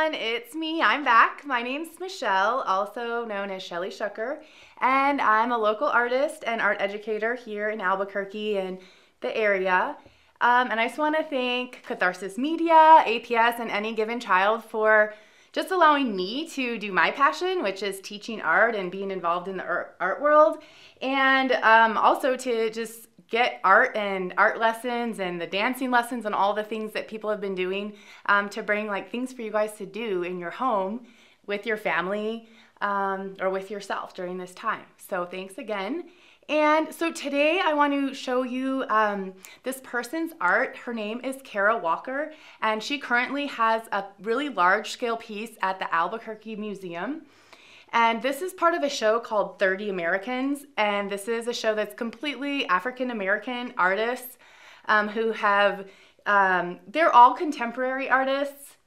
everyone, it's me. I'm back. My name's Michelle, also known as Shelly Shucker, and I'm a local artist and art educator here in Albuquerque and the area. And I just want to thank Catharsis Media, APS, and Any Given Child for just allowing me to do my passion, which is teaching art and being involved in the art world, and also to just get art and art lessons and the dancing lessons and all the things that people have been doing to bring like things for you guys to do in your home with your family or with yourself during this time. So thanks again. And so today I want to show you this person's art. Her name is Kara Walker, and she currently has a really large scale piece at the Albuquerque Museum. And this is part of a show called 30 Americans, and this is a show that's completely African-American artists who have, they're all contemporary artists.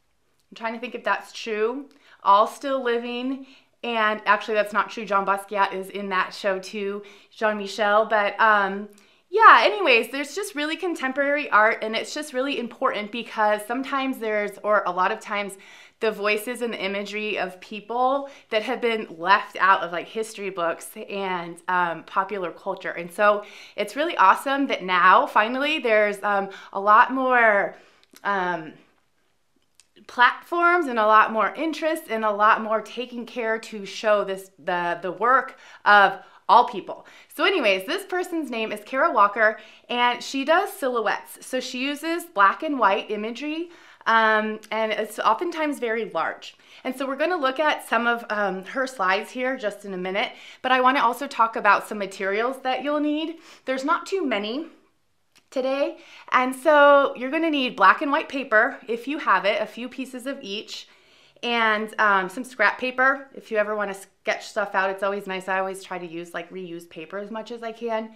I'm trying to think if that's true. All still living, and actually that's not true. Jean Basquiat is in that show too, Jean-Michel, but yeah, anyways, there's just really contemporary art, and it's just really important because sometimes or a lot of times, the voices and the imagery of people that have been left out of like history books and popular culture. And so it's really awesome that now finally there's a lot more platforms and a lot more interest and a lot more taking care to show the work of all people. So anyways, this person's name is Kara Walker, and she does silhouettes. So she uses black and white imagery, and it's oftentimes very large. And so we're going to look at some of her slides here just in a minute, but I want to also talk about some materials that you'll need. There's not too many today, and so you're going to need black and white paper if you have it, a few pieces of each, and some scrap paper if you ever want to sketch stuff out. It's always nice. I always try to use like reused paper as much as I can.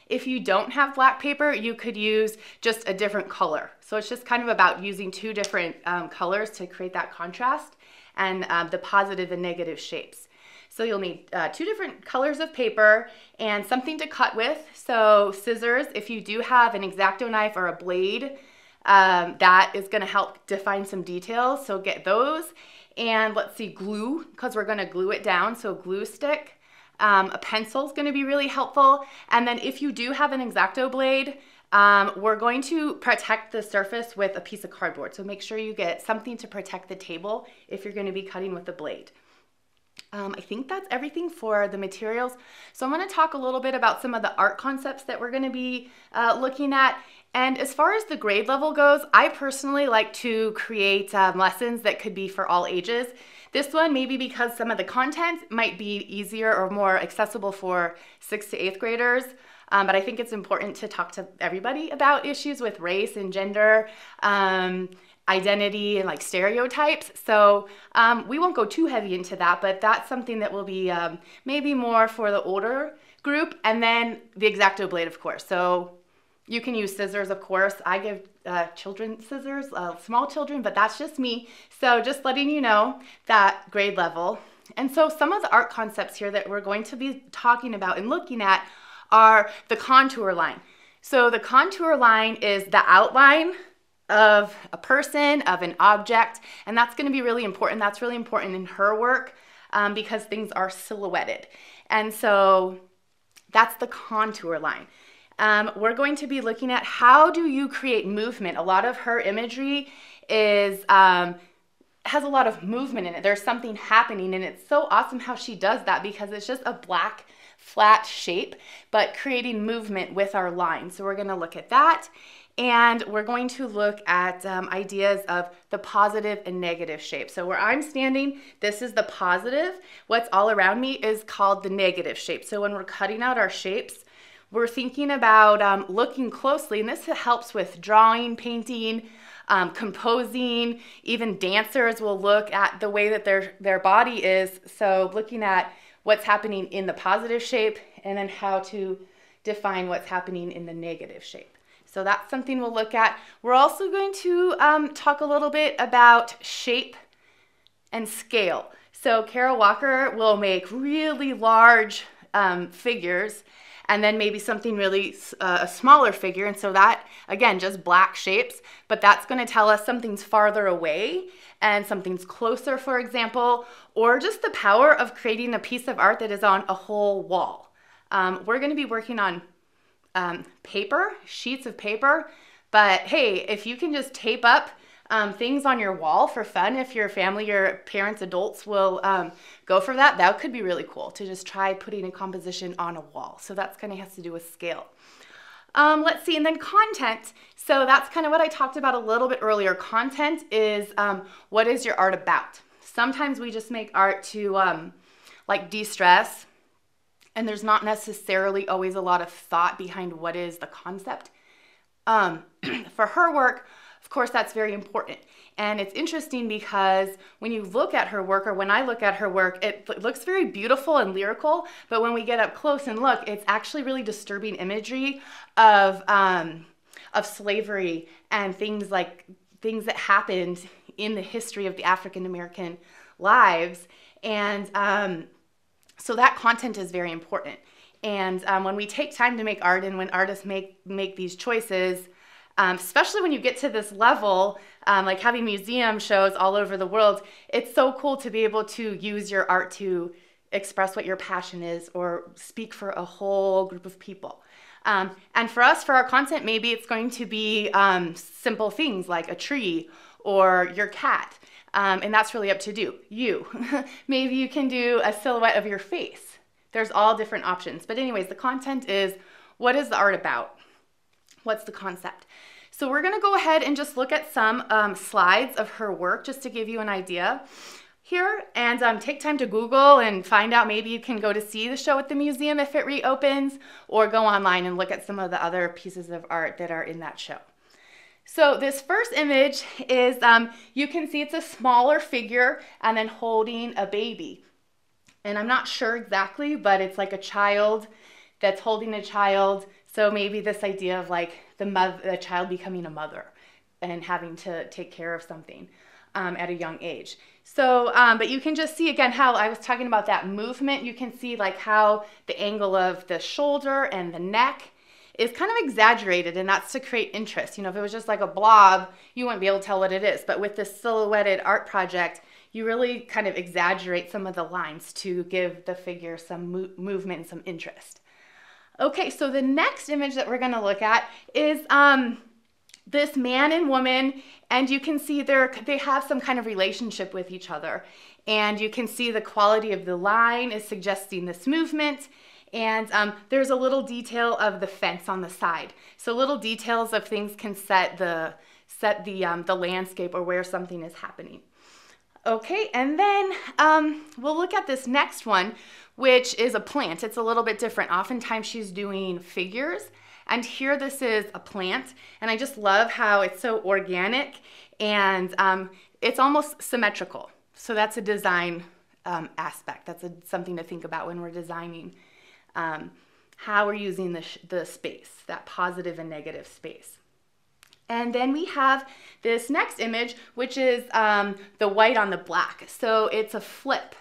If you don't have black paper, you could use just a different color. So it's just kind of about using two different colors to create that contrast and the positive and negative shapes. So you'll need two different colors of paper and something to cut with. So scissors, if you do have an X-Acto knife or a blade, that is going to help define some details. So get those. And let's see, glue, because we're going to glue it down. So glue stick. A pencil is going to be really helpful. And then if you do have an X-Acto blade, we're going to protect the surface with a piece of cardboard. So make sure you get something to protect the table if you're going to be cutting with a blade. I think that's everything for the materials. So I'm going to talk a little bit about some of the art concepts that we're going to be looking at. And as far as the grade level goes, I personally like to create lessons that could be for all ages. This one, maybe because some of the content might be easier or more accessible for 6th to 8th graders, but I think it's important to talk to everybody about issues with race and gender, identity, and like stereotypes. So we won't go too heavy into that, but that's something that will be maybe more for the older group, and then the X-Acto blade, of course. So you can use scissors, of course. I give children scissors, small children, but that's just me. So just letting you know that grade level. And so some of the art concepts here that we're going to be talking about and looking at are the contour line. So the contour line is the outline of a person, of an object, and that's going to be really important. That's really important in her work because things are silhouetted. And so that's the contour line. We're going to be looking at how do you create movement. A lot of her imagery is has a lot of movement in it. There's something happening, and it's so awesome how she does that because it's just a black flat shape, but creating movement with our line. So we're going to look at that, and we're going to look at ideas of the positive and negative shape. So where I'm standing, this is the positive. What's all around me is called the negative shape. So when we're cutting out our shapes, we're thinking about looking closely, and this helps with drawing, painting, composing. Even dancers will look at the way that their body is. So looking at what's happening in the positive shape and then how to define what's happening in the negative shape. So that's something we'll look at. We're also going to talk a little bit about shape and scale. So Kara Walker will make really large figures, and then maybe something really a smaller figure. And so that, again, just black shapes, but that's going to tell us something's farther away and something's closer, for example, or just the power of creating a piece of art that is on a whole wall. We're going to be working on paper, sheets of paper, but hey, if you can just tape up things on your wall for fun, if your family, your parents, adults will go for that, that could be really cool to just try putting a composition on a wall. So that's kind of has to do with scale. Let's see, and then content. So that's kind of what I talked about a little bit earlier. Content is what is your art about? Sometimes we just make art to like de-stress, and there's not necessarily always a lot of thought behind what is the concept. For her work, of course, that's very important. And it's interesting because when you look at her work, or when I look at her work, it looks very beautiful and lyrical, but when we get up close and look, it's actually really disturbing imagery of slavery and things that happened in the history of the African American lives. And so that content is very important. And when we take time to make art, and when artists make these choices, especially when you get to this level, like having museum shows all over the world, it's so cool to be able to use your art to express what your passion is or speak for a whole group of people. And for us, for our content, maybe it's going to be simple things like a tree or your cat. And that's really up to you. Maybe you can do a silhouette of your face. There's all different options. But anyways, the content is, what is the art about? What's the concept? So we're gonna go ahead and just look at some slides of her work just to give you an idea here, and take time to Google and find out. Maybe you can go to see the show at the museum if it reopens, or go online and look at some of the other pieces of art that are in that show. So this first image is, you can see it's a smaller figure and then holding a baby. And I'm not sure exactly, but it's like a child that's holding a child. So maybe this idea of like the child becoming a mother and having to take care of something at a young age. So, but you can just see again how I was talking about that movement. You can see like how the angle of the shoulder and the neck is kind of exaggerated, and that's to create interest. You know, if it was just like a blob, you wouldn't be able to tell what it is. But with this silhouetted art project, you really kind of exaggerate some of the lines to give the figure some movement and some interest. Okay, so the next image that we're going to look at is this man and woman, and you can see they have some kind of relationship with each other. And you can see the quality of the line is suggesting this movement. And there's a little detail of the fence on the side. So little details of things can set the landscape or where something is happening. Okay, and then we'll look at this next one, which is a plant. It's a little bit different. Oftentimes she's doing figures, and here this is a plant. And I just love how it's so organic, and it's almost symmetrical. So that's a design aspect. That's something to think about when we're designing how we're using the space, that positive and negative space. And then we have this next image, which is the white on the black. So it's a flip.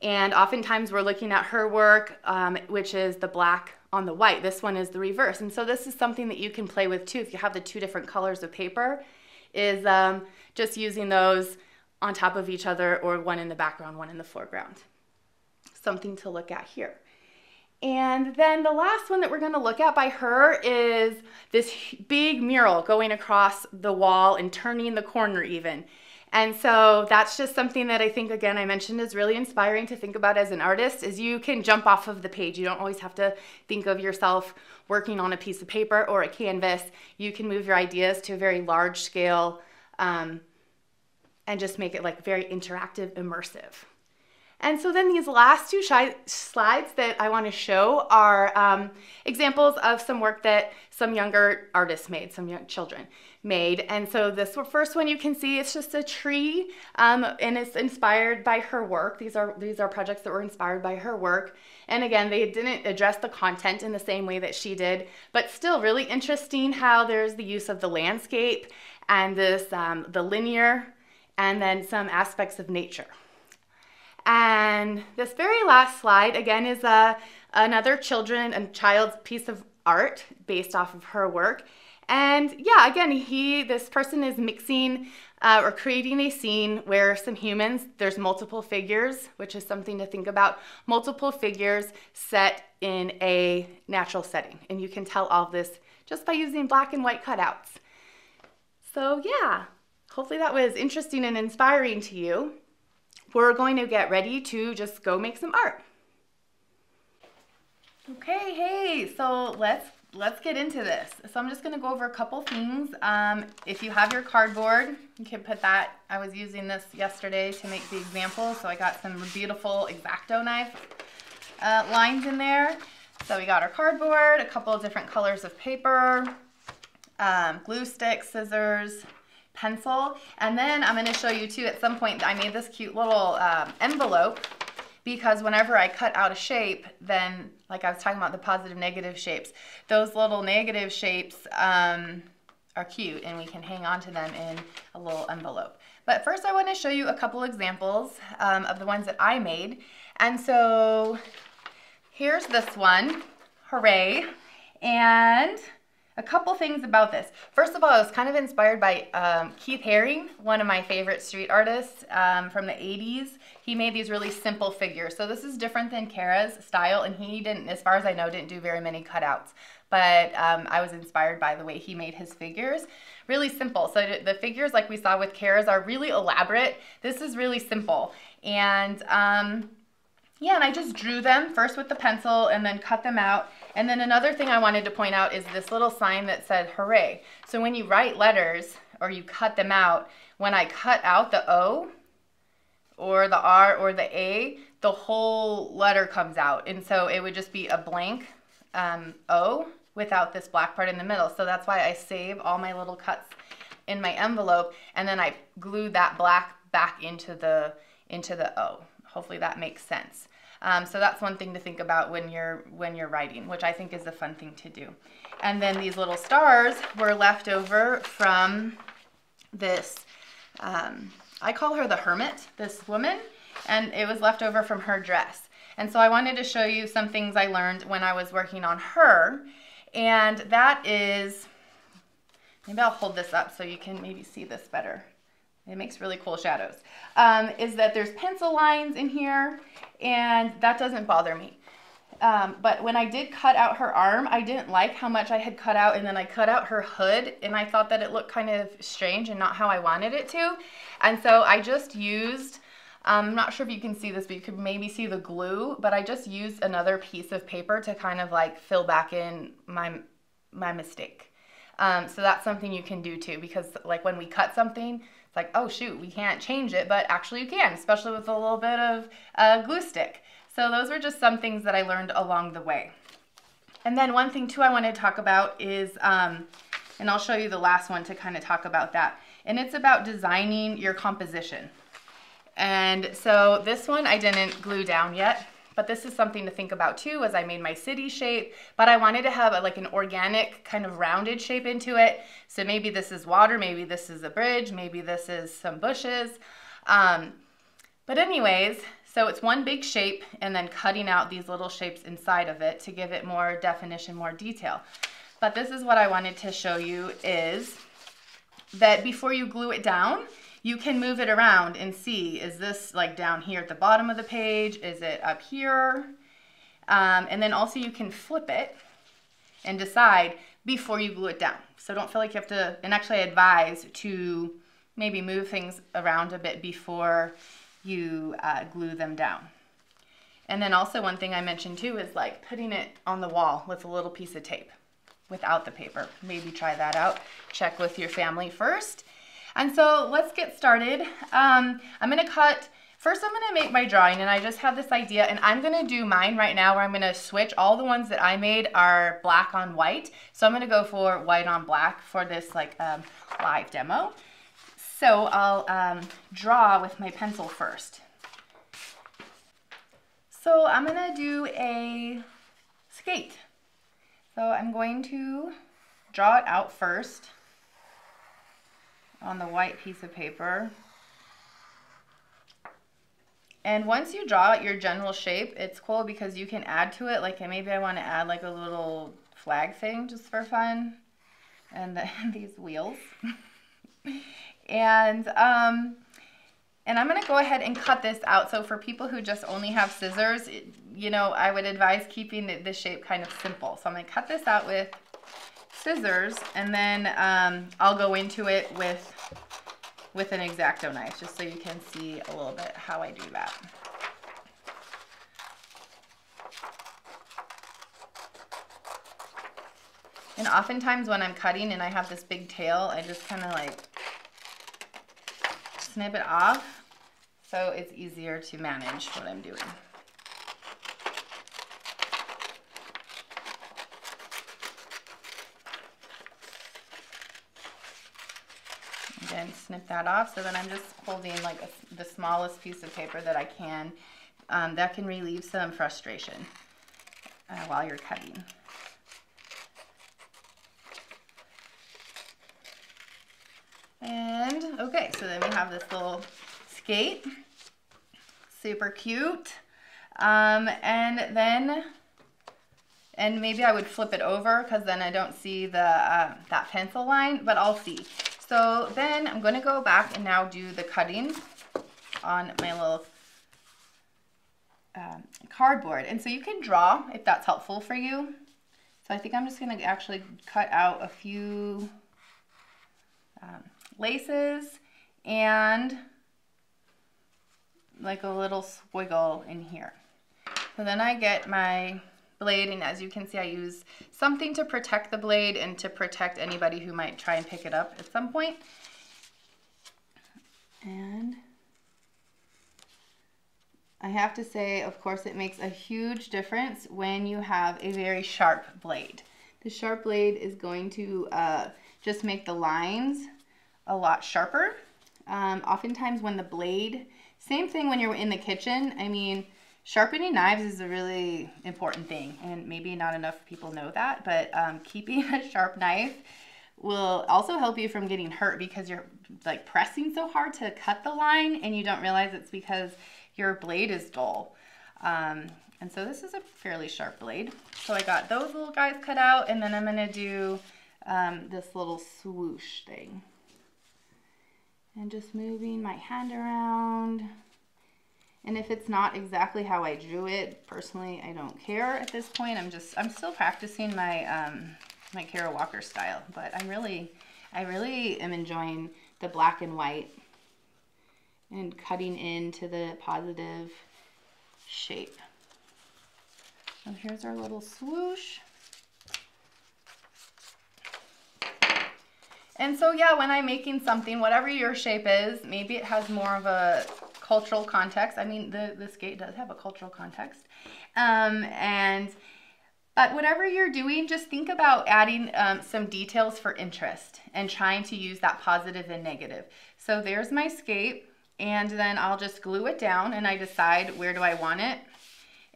And oftentimes we're looking at her work, which is the black on the white. This one is the reverse. And so this is something that you can play with too if you have the two different colors of paper, is just using those on top of each other, or one in the background, one in the foreground. Something to look at here. And then the last one that we're going to look at by her is this big mural going across the wall and turning the corner even. And so that's just something that I think, again, I mentioned is really inspiring to think about as an artist, is you can jump off of the page. You don't always have to think of yourself working on a piece of paper or a canvas. You can move your ideas to a very large scale and just make it like very interactive, immersive. And so then these last two slides that I want to show are examples of some work that some younger artists made, some young children made. And so this first one you can see, it's just a tree, and it's inspired by her work. These are projects that were inspired by her work. And again, they didn't address the content in the same way that she did, but still really interesting how there's the use of the landscape and this the linear, and then some aspects of nature. And this very last slide, again, is another child's piece of art based off of her work. And yeah, again, this person is mixing or creating a scene where some humans, there's multiple figures, which is something to think about, multiple figures set in a natural setting. And you can tell all of this just by using black and white cutouts. So yeah, hopefully that was interesting and inspiring to you. We're going to get ready to just go make some art. Okay, hey, so let's get into this. So I'm just gonna go over a couple things. If you have your cardboard, you can put that. I was using this yesterday to make the example, so I got some beautiful X-Acto knife lines in there. So we got our cardboard, a couple of different colors of paper, glue stick, scissors, pencil, and then I'm going to show you too, at some point I made this cute little envelope, because whenever I cut out a shape, then like I was talking about the positive negative shapes, those little negative shapes are cute and we can hang on to them in a little envelope. But first I want to show you a couple examples of the ones that I made. And so here's this one, hooray, and a couple things about this. First of all, I was kind of inspired by Keith Haring, one of my favorite street artists from the 80s. He made these really simple figures. So this is different than Kara's style, and he didn't, as far as I know, didn't do very many cutouts. But I was inspired by the way he made his figures. Really simple. So the figures like we saw with Kara's are really elaborate. This is really simple. And yeah, and I just drew them first with the pencil and then cut them out. And then another thing I wanted to point out is this little sign that said hooray. So when you write letters or you cut them out, when I cut out the O or the R or the A, the whole letter comes out. And so it would just be a blank O without this black part in the middle. So that's why I save all my little cuts in my envelope, and then I glued that black back into the O. Hopefully that makes sense. So that's one thing to think about when you're writing, which I think is a fun thing to do. And then these little stars were left over from this, I call her the Hermit, this woman, and it was left over from her dress. And so I wanted to show you some things I learned when I was working on her, and that is, maybe I'll hold this up so you can maybe see this better. It makes really cool shadows. Is that there's pencil lines in here, and that doesn't bother me. But when I did cut out her arm, I didn't like how much I had cut out, and then I cut out her hood, and I thought that it looked kind of strange and not how I wanted it to. And so I just used, I'm not sure if you can see this, but you could maybe see the glue, but I just used another piece of paper to kind of like fill back in my mistake. So that's something you can do too, because like when we cut something, it's like, oh shoot, we can't change it, but actually you can, especially with a little bit of glue stick. So those were just some things that I learned along the way. And then one thing too I want to talk about is, and I'll show you the last one to kind of talk about that, and it's about designing your composition. And so this one I didn't glue down yet, but this is something to think about too, as I made my city shape, but I wanted to have like an organic kind of rounded shape into it. So maybe this is water, maybe this is a bridge, maybe this is some bushes. But anyways, so it's one big shape and then cutting out these little shapes inside of it to give it more definition, more detail. But this is what I wanted to show you, is that before you glue it down, you can move it around and see, is this like down here at the bottom of the page? Is it up here? And then also you can flip it and decide before you glue it down. So don't feel like you have to, and actually I advise to maybe move things around a bit before you glue them down. And then also one thing I mentioned too is like putting it on the wall with a little piece of tape without the paper. Maybe try that out. Check with your family first. And so let's get started. I'm gonna cut, first I'm gonna make my drawing, and I just have this idea, and I'm gonna do mine right now where I'm gonna switch. All the ones that I made are black on white. So I'm gonna go for white on black for this like live demo. So I'll draw with my pencil first. So I'm gonna do a skate. So I'm going to draw it out first on the white piece of paper. And once you draw out your general shape, it's cool because you can add to it. Like maybe I want to add like a little flag thing just for fun. And then these wheels. And I'm going to go ahead and cut this out. So for people who just only have scissors, you know, I would advise keeping the shape kind of simple. So I'm going to cut this out with scissors, and then I'll go into it with an X-Acto knife, just so you can see a little bit how I do that. And oftentimes when I'm cutting and I have this big tail, I just kind of like snip it off so it's easier to manage what I'm doing. Again, snip that off, so then I'm just holding like the smallest piece of paper that I can. That can relieve some frustration while you're cutting. And okay, so then we have this little skate, super cute. And maybe I would flip it over because then I don't see the that pencil line, but I'll see. So then I'm going to go back and now do the cutting on my little cardboard. And so you can draw if that's helpful for you. So I think I'm just going to actually cut out a few laces and like a little squiggle in here. So then I get my blade, and as you can see, I use something to protect the blade and to protect anybody who might try and pick it up at some point. And I have to say, of course, it makes a huge difference when you have a very sharp blade. The sharp blade is going to just make the lines a lot sharper. Oftentimes when the blade, same thing when you're in the kitchen, I mean, sharpening knives is a really important thing, and maybe not enough people know that, but keeping a sharp knife will also help you from getting hurt because you're like pressing so hard to cut the line and you don't realize it's because your blade is dull. And so this is a fairly sharp blade. So I got those little guys cut out, and then I'm gonna do this little swoosh thing. And just moving my hand around. And if it's not exactly how I drew it, personally, I don't care at this point. I'm still practicing my my Kara Walker style, but I really am enjoying the black and white and cutting into the positive shape. So here's our little swoosh. And so yeah, when I'm making something, whatever your shape is, maybe it has more of a cultural context. I mean, the skate does have a cultural context. But whatever you're doing, just think about adding some details for interest and trying to use that positive and negative. So there's my skate, and then I'll just glue it down and I decide where do I want it.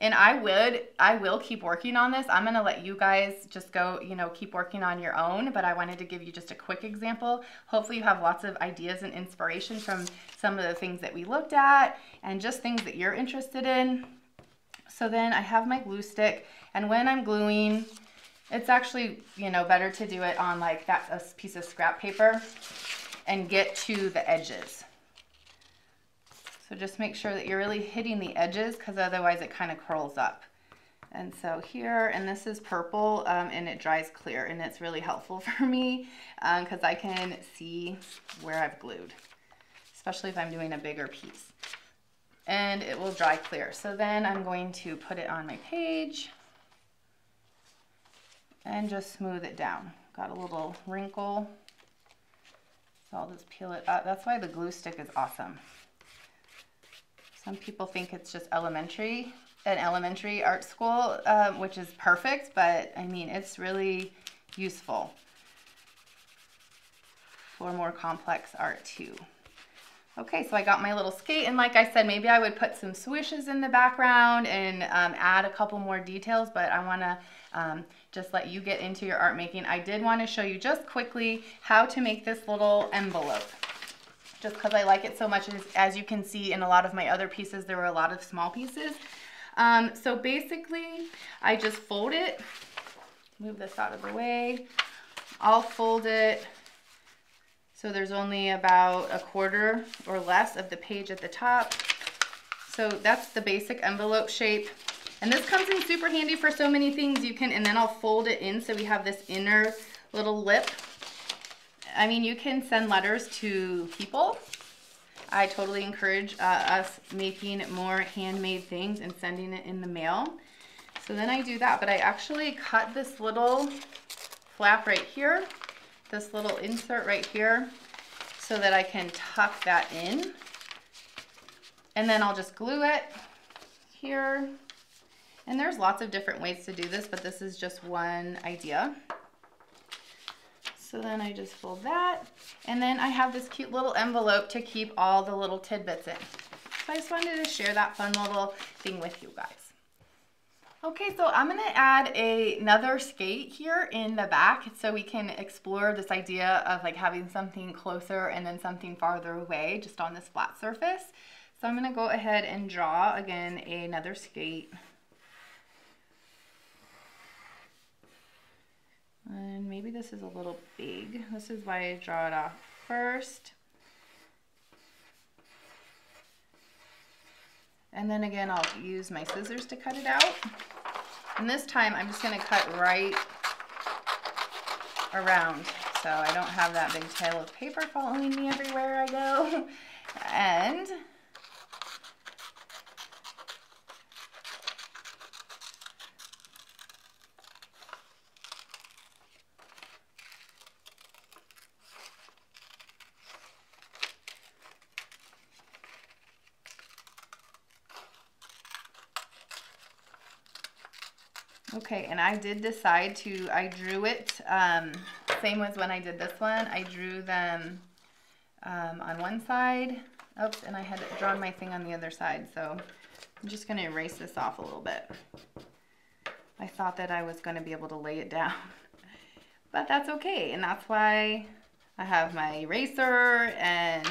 And I will keep working on this. I'm gonna let you guys just go, you know, keep working on your own, but I wanted to give you just a quick example. Hopefully you have lots of ideas and inspiration from some of the things that we looked at and just things that you're interested in. So then I have my glue stick, and when I'm gluing, it's actually, you know, better to do it on like a piece of scrap paper and get to the edges. So just make sure that you're really hitting the edges, because otherwise it kind of curls up. And so here, and this is purple, and it dries clear, and it's really helpful for me because I can see where I've glued, especially if I'm doing a bigger piece. And it will dry clear. So then I'm going to put it on my page and just smooth it down. Got a little wrinkle, so I'll just peel it up. That's why the glue stick is awesome. Some people think it's just an elementary art school, which is perfect, but I mean, it's really useful for more complex art too. Okay, so I got my little skate, and like I said, maybe I would put some swooshes in the background and add a couple more details, but I wanna just let you get into your art making. I did wanna show you just quickly how to make this little envelope. just because I like it so much. As you can see in a lot of my other pieces, there were a lot of small pieces. So basically, I just fold it, move this out of the way. I'll fold it so there's only about 1/4 or less of the page at the top. So that's the basic envelope shape. And this comes in super handy for so many things. You can, and then I'll fold it in so we have this inner little lip. I mean, you can send letters to people. I totally encourage us making more handmade things and sending it in the mail. So then I do that, but I actually cut this little flap right here, this little insert right here, so that I can tuck that in. And then I'll just glue it here. And there's lots of different ways to do this, but this is just one idea. So then I just fold that, and then I have this cute little envelope to keep all the little tidbits in. So I just wanted to share that fun little thing with you guys. Okay, so I'm gonna add another skate here in the back so we can explore this idea of like having something closer and then something farther away just on this flat surface. So I'm gonna go ahead and draw again another skate. And maybe this is a little big. This is why I draw it off first. And then again, I'll use my scissors to cut it out. And this time I'm just gonna cut right around so I don't have that big tail of paper following me everywhere I go. And okay, and I did decide to, I drew it, same as when I did this one. I drew them on one side. Oops, and I had drawn my thing on the other side, so I'm just gonna erase this off a little bit. I thought that I was gonna be able to lay it down, but that's okay, and that's why I have my eraser, and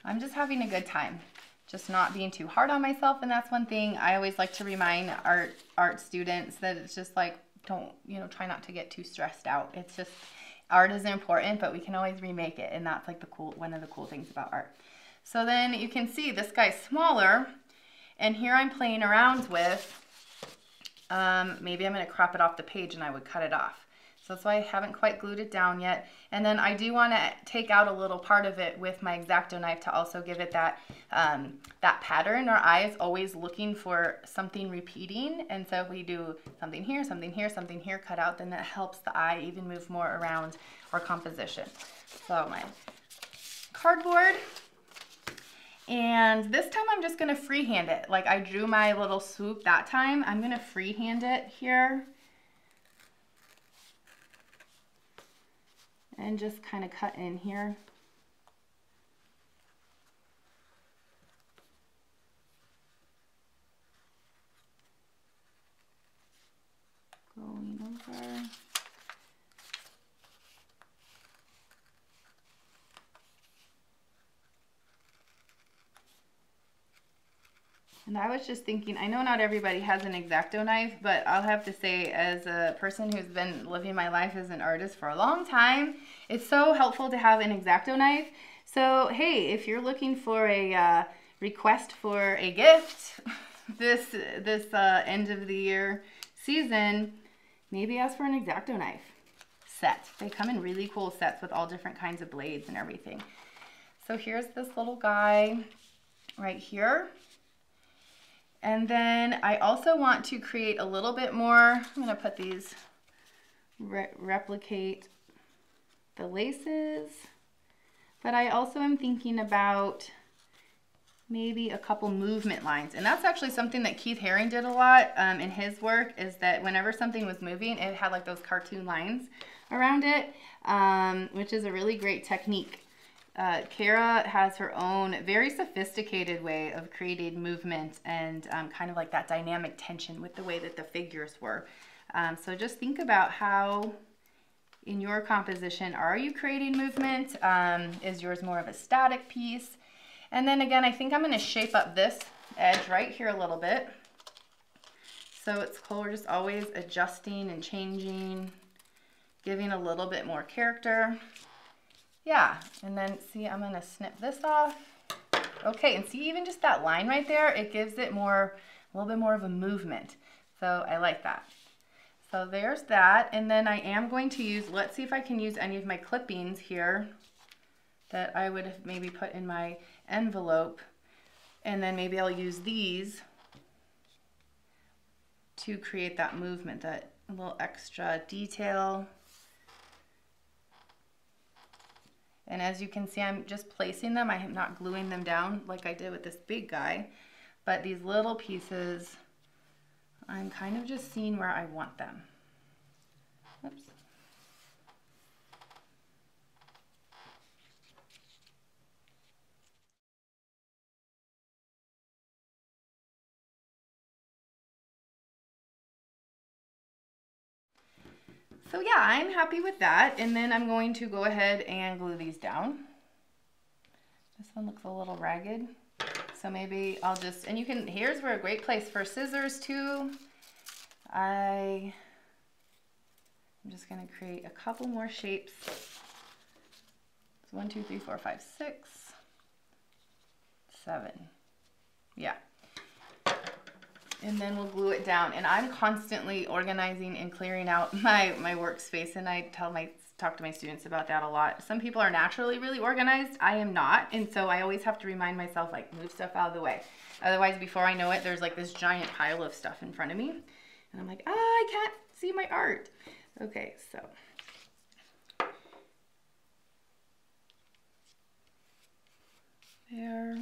I'm just having a good time. Just not being too hard on myself, and that's one thing I always like to remind art students, that it's just like, don't, try not to get too stressed out. It's just, art is important, but we can always remake it, and that's like one of the cool things about art. So then you can see this guy's smaller, and here I'm playing around with, maybe I'm gonna crop it off the page and I would cut it off. So that's why I haven't quite glued it down yet. And then I do want to take out a little part of it with my X-Acto knife to also give it that, that pattern. Our eye is always looking for something repeating. And so if we do something here, something here, something here cut out, then that helps the eye even move more around our composition. So my cardboard. And this time I'm just going to freehand it. Like I drew my little swoop that time. I'm going to freehand it here. And just kind of cut in here. Going over. And I was just thinking, I know not everybody has an X-Acto knife, but I'll have to say, as a person who's been living my life as an artist for a long time, it's so helpful to have an X-Acto knife. So, hey, if you're looking for a request for a gift this end of the year season, maybe ask for an X-Acto knife set. They come in really cool sets with all different kinds of blades and everything. So here's this little guy right here. And then I also want to create a little bit more. I'm going to put these, replicate the laces. But I also am thinking about maybe a couple movement lines. And that's actually something that Keith Haring did a lot in his work, is that whenever something was moving, it had like those cartoon lines around it, which is a really great technique. Kara has her own very sophisticated way of creating movement and kind of like that dynamic tension with the way that the figures were. So just think about how in your composition. Are you creating movement? Is yours more of a static piece? And then again, I think I'm going to shape up this edge right here a little bit. So it's cool, we're just always adjusting and changing, giving a little bit more character. Yeah, and then see, I'm going to snip this off. Okay, and see, even just that line right there, it gives it more, a little bit more of a movement. So I like that. So there's that, and then I am going to use, let's see if I can use any of my clippings here that I would have maybe put in my envelope, and then maybe I'll use these to create that movement, that little extra detail. And as you can see, I'm just placing them. I am not gluing them down like I did with this big guy, but these little pieces, I'm kind of just seeing where I want them. Oops. So yeah, I'm happy with that. And then I'm going to go ahead and glue these down. This one looks a little ragged. So maybe I'll just, and you can, here's where a great place for scissors too. I'm just gonna create a couple more shapes. So 1, 2, 3, 4, 5, 6, 7. Yeah. And then we'll glue it down. And I'm constantly organizing and clearing out my workspace, and I talk to my students about that a lot. Some people are naturally really organized. I am not, and so I always have to remind myself, like, move stuff out of the way. Otherwise, before I know it, there's like this giant pile of stuff in front of me, and I'm like, ah, I can't see my art. Okay, so. There.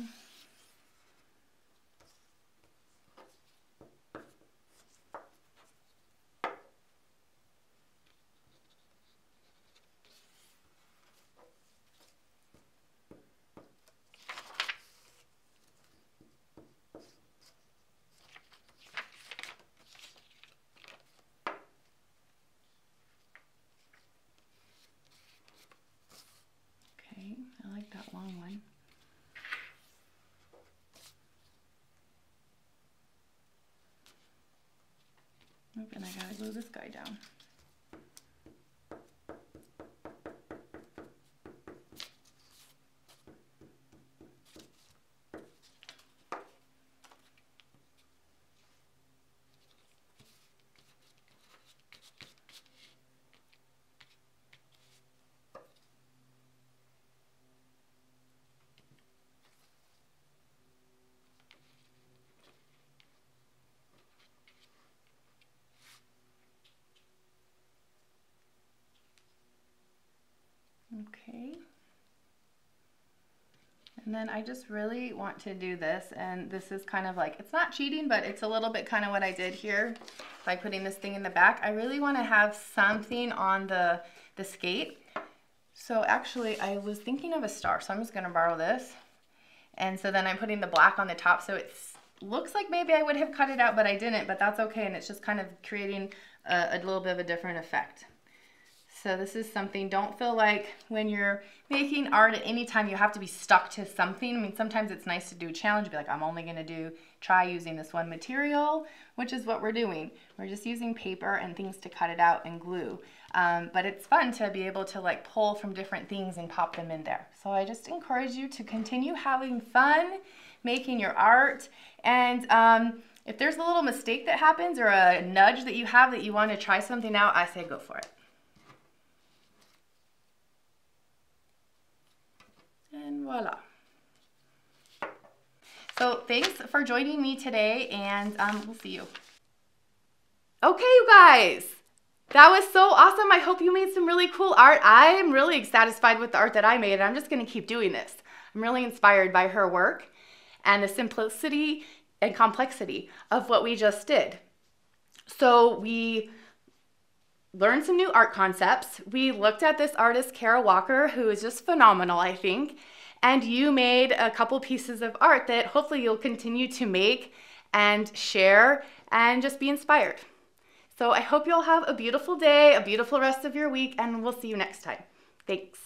I like that long one. Oop, and I gotta glue this guy down. Okay. And then I just really want to do this, and this is kind of like, it's not cheating, but it's a little bit kind of what I did here by putting this thing in the back. I really want to have something on the skate. So actually I was thinking of a star, so I'm just going to borrow this. And so then I'm putting the black on the top, so it looks like maybe I would have cut it out, but I didn't, but that's okay, and it's just kind of creating a little bit of a different effect. So this is something, don't feel like when you're making art at any time you have to be stuck to something. I mean, sometimes it's nice to do a challenge, be like, I'm only gonna try using this one material, which is what we're doing. We're just using paper and things to cut it out and glue. But it's fun to be able to like pull from different things and pop them in there. So I just encourage you to continue having fun making your art. And if there's a little mistake that happens or a nudge that you have that you want to try something out, I say go for it. And voila. So thanks for joining me today, and we'll see you. Okay, you guys, that was so awesome. I hope you made some really cool art. I'm really satisfied with the art that I made, and I'm just gonna keep doing this. I'm really inspired by her work and the simplicity and complexity of what we just did. So we learned some new art concepts. We looked at this artist, Kara Walker, who is just phenomenal, I think. And you made a couple pieces of art that hopefully you'll continue to make and share and just be inspired. So I hope you'll have a beautiful day, a beautiful rest of your week, and we'll see you next time. Thanks.